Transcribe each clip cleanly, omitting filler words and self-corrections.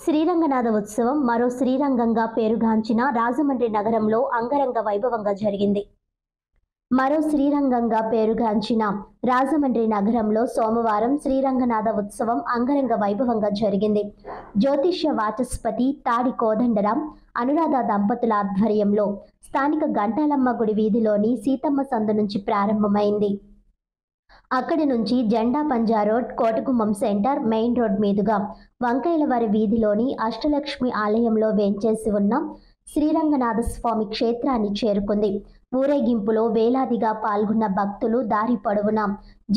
శ్రీరంగనాథ ఉత్సవం మరో శ్రీరంగంగా పేరుగాంచిన రాజమండ్రి నగరంలో అంగరంగ వైభవంగా జరిగింది. రాజమండ్రి నగరంలో సోమవారం శ్రీరంగనాథ ఉత్సవం అంగరంగ వైభవంగా జరిగింది. జ్యోతిష్య వాచస్పతి తాడి కోదండరాం, అనురాధ దంపతుల ఆధ్వర్యంలో స్థానిక గంటాలమ్మ గుడి వీధిలోని సీతమ్మ సందు నుంచి ప్రారంభమైంది. అక్కడి నుంచి Jenda Panja road, Kotagummam centre, main road మీదుగా వంకైలవారి వీధిలోని అష్టలక్ష్మి ఆలయంలో వేంచేసి ఉన్న శ్రీరంగనాథ స్వామి క్షేత్రాన్ని చేరుకుంది. ఊరేగింపులో వేలాదిగా పాల్గొన్న భక్తులు దారి పొడవునా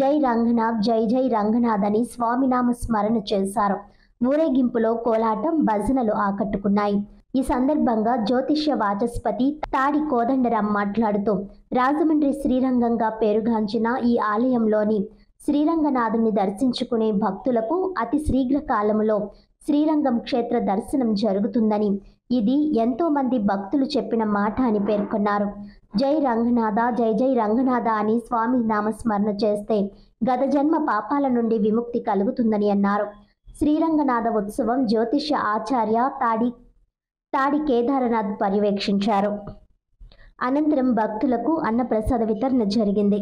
జై రంగనాథ్, జై జై రంగనాథ్ అని స్వామినామ స్మరణ చేశారు. ఊరేగింపులో కోలాటం, భజనలు ఆకట్టుకున్నాయి. ఈ సందర్భంగా జ్యోతిష్య వాచస్పతి తాడి కోదండరాం మాట్లాడుతూ, రాజమండ్రి శ్రీరంగంగా పేరుగాంచిన ఈ ఆలయంలోని శ్రీరంగనాథుని దర్శించుకునే భక్తులకు అతి శీఘ్ర కాలంలో శ్రీరంగం క్షేత్ర దర్శనం జరుగుతుందని, ఇది ఎంతో మంది భక్తులు చెప్పిన మాట అని పేర్కొన్నారు. జై రంగనాథ, జై జై రంగనాథ అని స్వామి నామస్మరణ చేస్తే గత జన్మ పాపాల నుండి విముక్తి కలుగుతుందని అన్నారు. శ్రీరంగనాథ ఉత్సవం జ్యోతిష్య ఆచార్య తాడి కేదారనాథ్ పర్యవేక్షించారు. అనంతరం భక్తులకు అన్నప్రసాద వితరణ జరిగింది.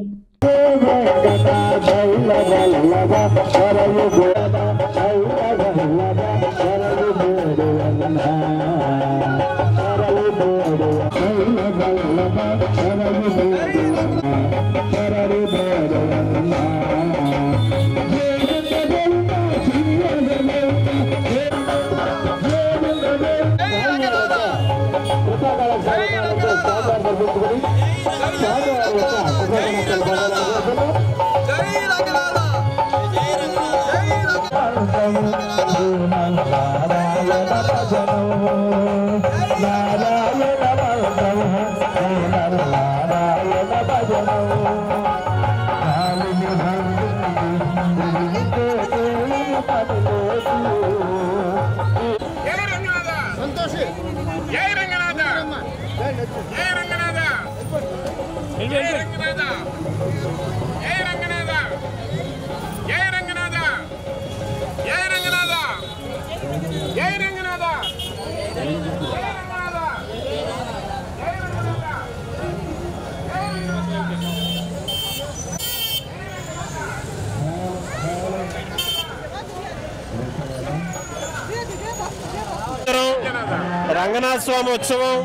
రంగనాథ స్వామి ఉత్సవం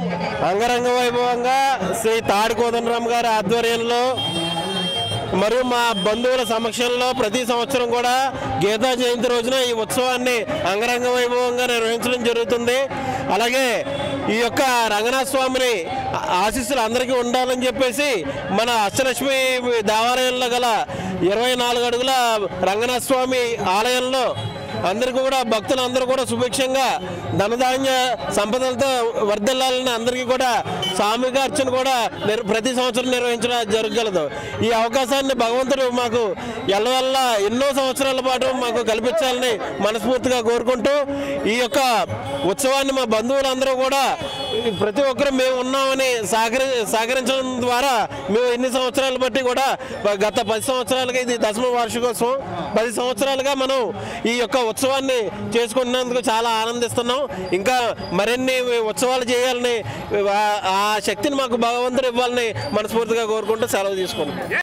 అంగరంగ వైభవంగా శ్రీ తాడి కోదండరాం గారి ఆధ్వర్యంలో మరియు మా బంధువుల సమక్షంలో ప్రతి సంవత్సరం కూడా గీతా జయంతి రోజున ఈ ఉత్సవాన్ని అంగరంగ వైభవంగా నిర్వహించడం జరుగుతుంది. అలాగే ఈ యొక్క రంగనాథ స్వామిని ఆశీస్సులు అందరికీ ఉండాలని చెప్పేసి మన అష్టలక్ష్మి దేవాలయంలో గల 24 అడుగుల రంగనాథ స్వామి ఆలయంలో అందరికీ కూడా భక్తులందరూ కూడా సుభిక్షంగా ధనధాన్య సంపదలతో వర్ధిల్లాలని అందరికీ కూడా సామూహిక అర్చన కూడా ప్రతి సంవత్సరం నిర్వహించడం జరగగలదు. ఈ అవకాశాన్ని భగవంతుడు మాకు ఎల్లవల్ల ఎన్నో సంవత్సరాల పాటు మాకు కల్పించాలని మనస్ఫూర్తిగా కోరుకుంటూ, ఈ యొక్క ఉత్సవాన్ని మా బంధువులందరూ కూడా ప్రతి ఒక్కరూ మేము ఉన్నామని సహకరించడం ద్వారా మేము ఎన్ని సంవత్సరాలు బట్టి కూడా గత 10 సంవత్సరాలుగా ఇది 10వ వార్షికోత్సవం. 10 సంవత్సరాలుగా మనం ఈ యొక్క ఉత్సవాన్ని చేసుకున్నందుకు చాలా ఆనందిస్తున్నాం. ఇంకా మరిన్ని ఉత్సవాలు చేయాలని, ఆ శక్తిని మాకు భగవంతుడు ఇవ్వాలని మనస్ఫూర్తిగా కోరుకుంటూ సెలవు తీసుకుంటాం.